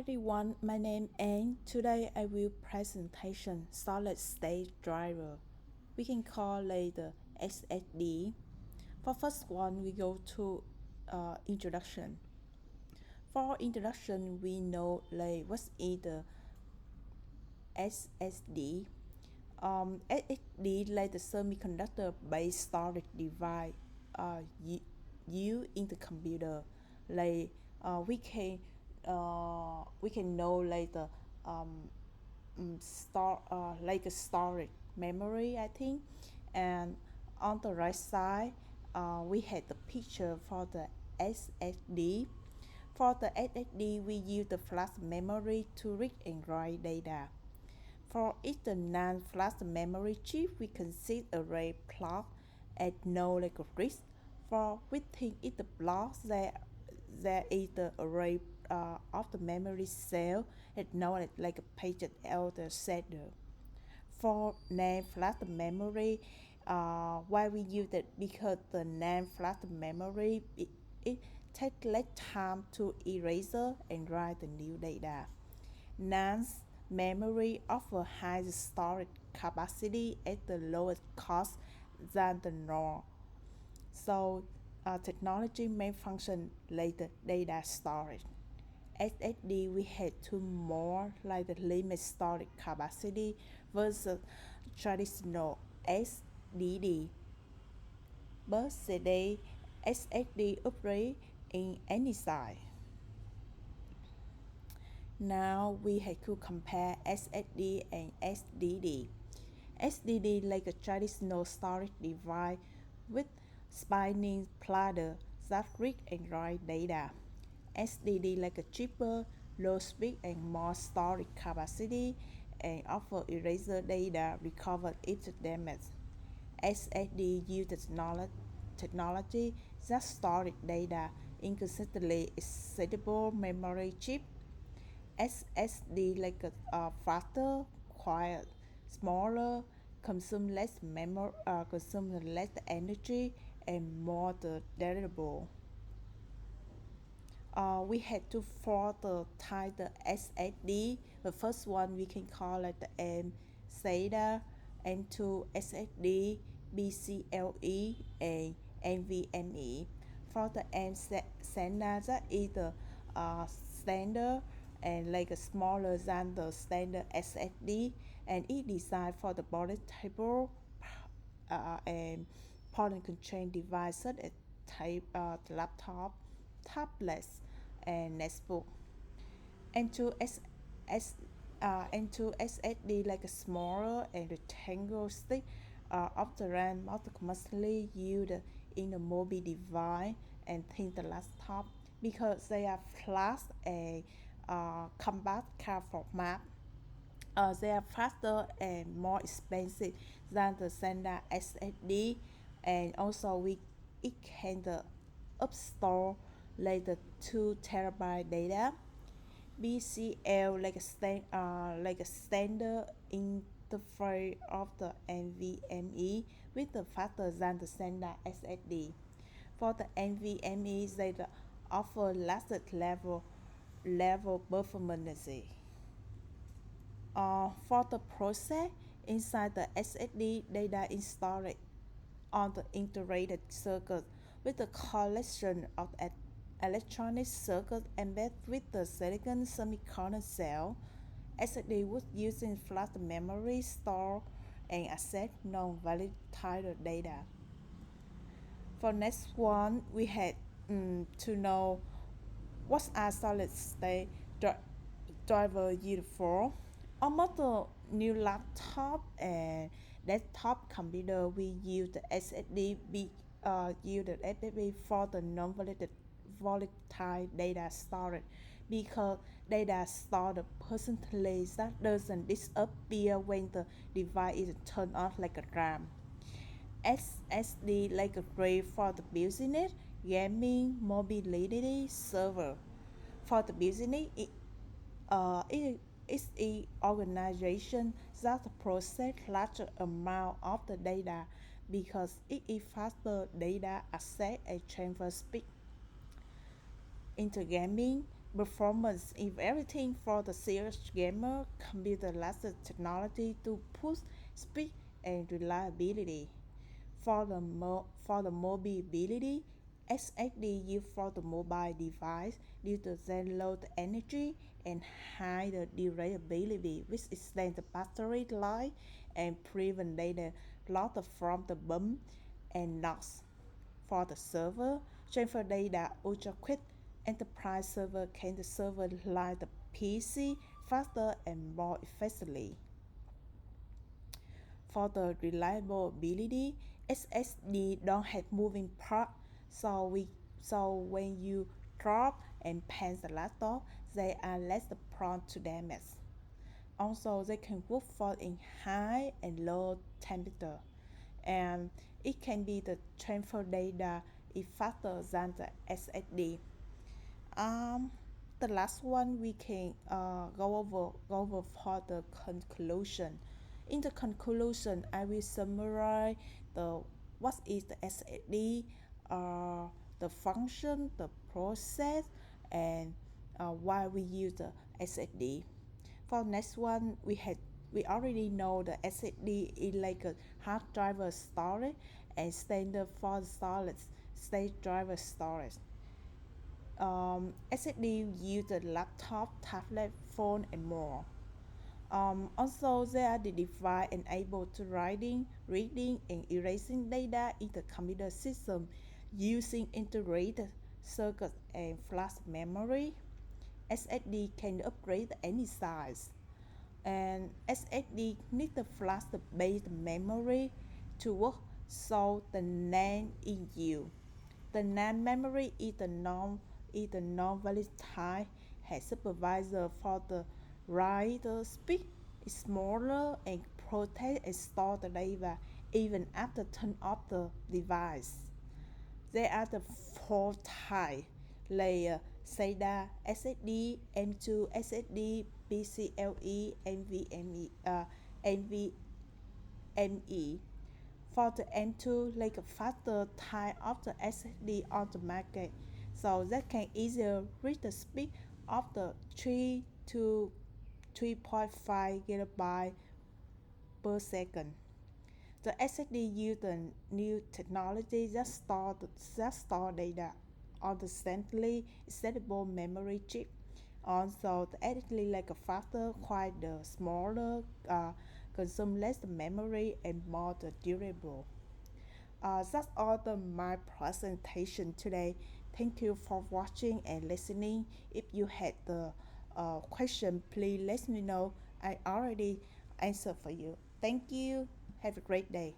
Everyone, my name is Anne. Today I will presentation solid state driver. We can call it the SSD. For first one, we go to introduction. For introduction, we know like what is the SSD. SSD like the semiconductor based storage device used in the computer. Like we can know like the um, store like a storage memory I think. And on the right side we had the picture for the SSD. For the SSD we use the flash memory to read and write data. For each non-flash memory chip we can see array block at no like a risk. For within each block there is the array of the memory cell at known like a page elder shader. For NAND flash memory, why we use it? Because the NAND flash memory it takes less time to erase and write the new data. NAND's memory offers high storage capacity at the lowest cost than the NOR. So technology may function like the data storage. SSD we had two more like the limit storage capacity versus traditional SSD. But today SSD operate in any size. Now we have to compare SSD and SSD. SSD like a traditional storage device with spinning platter that read and write data. SSD like a cheaper, low speed and more storage capacity and offer eraser data recovered if damaged. SSD uses technology that stores data in consistently accessible memory chip. SSD like a faster, quiet, smaller, consume less energy and more durable. We had to further type the SSD. The first one we can call it the M SATA, N2 SSD, BCLE, and NVMe. For the M SATA, that is the standard and like smaller than the standard SSD, and it designed for the portable and point control device such as laptop, tablets, and netbook. N2 N2 SSD like a smaller and rectangular stick of the RAM automatically used in a mobile device and thin the laptop because they are flash and compact car format. They are faster and more expensive than the standard SSD, and also it can up store like the 2 terabyte data. BCL like a standard interface of the NVMe with the faster than the standard SSD. For the NVMe, they offer lasted level performance. For the process inside the SSD, data is stored on the integrated circuit with a collection of electronic circuits embedded with the silicon semiconductor cell. SSD was using flash memory store and access non-volatile data. For next one, we had to know what are solid state driver used for. Almost the new laptop and desktop computer we use the SSD use the SSD for the non-volatile data storage because data stored percentage that doesn't disappear when the device is turned off like a RAM. SSD like a great for the business, gaming, mobility, server. For the business, it is an organization that process large amount of the data because it is faster data access and transfer speed. Into gaming, performance. If everything for the serious gamer, computer lacks the technology to push speed and reliability. For the mobility, SSD used for the mobile device due to their low energy and high durability, which extends the battery life and prevent data loss from the bump and knocks. For the server, transfer data ultra quick. Enterprise server can serve like the PC faster and more effectively. For the reliability, SSD don't have moving parts, so when you drop and pan the laptop, they are less prone to damage. Also, they can work for in high and low temperature, and it can be the transfer data is faster than the SSD. Um, the last one we can go over for the conclusion. In the conclusion, I will summarize the what is the SSD, the function, the process, and why we use the SSD. For next one, we already know the SSD is like a hard drive storage and standard for storage, state drive storage. SSD use the laptop, tablet, phone, and more. Also, they are the device able to writing, reading, and erasing data in the computer system using integrated circuits and flash memory. SSD can upgrade any size, and SSD need the flash-based memory to work, so the NAND in use. The NAND memory is the non-volatile has supervisor for the write speed is smaller and protect and store the data even after turn off the device. There are the four type layer SATA, SSD, M2, SSD, PCLE, NVMe, NVMe. For the M2, like a faster type of the SSD on the market, so that can easily reach the speed of the 3 to 3.5 gigabyte per second. The SSD use the new technology that store data on the centrally accessible memory chip. Also, the SSD like a faster, quite the smaller, consume less memory and more durable. That's all my presentation today. Thank you for watching and listening. If you had the question, please let me know. I already answered for you. Thank you. Have a great day.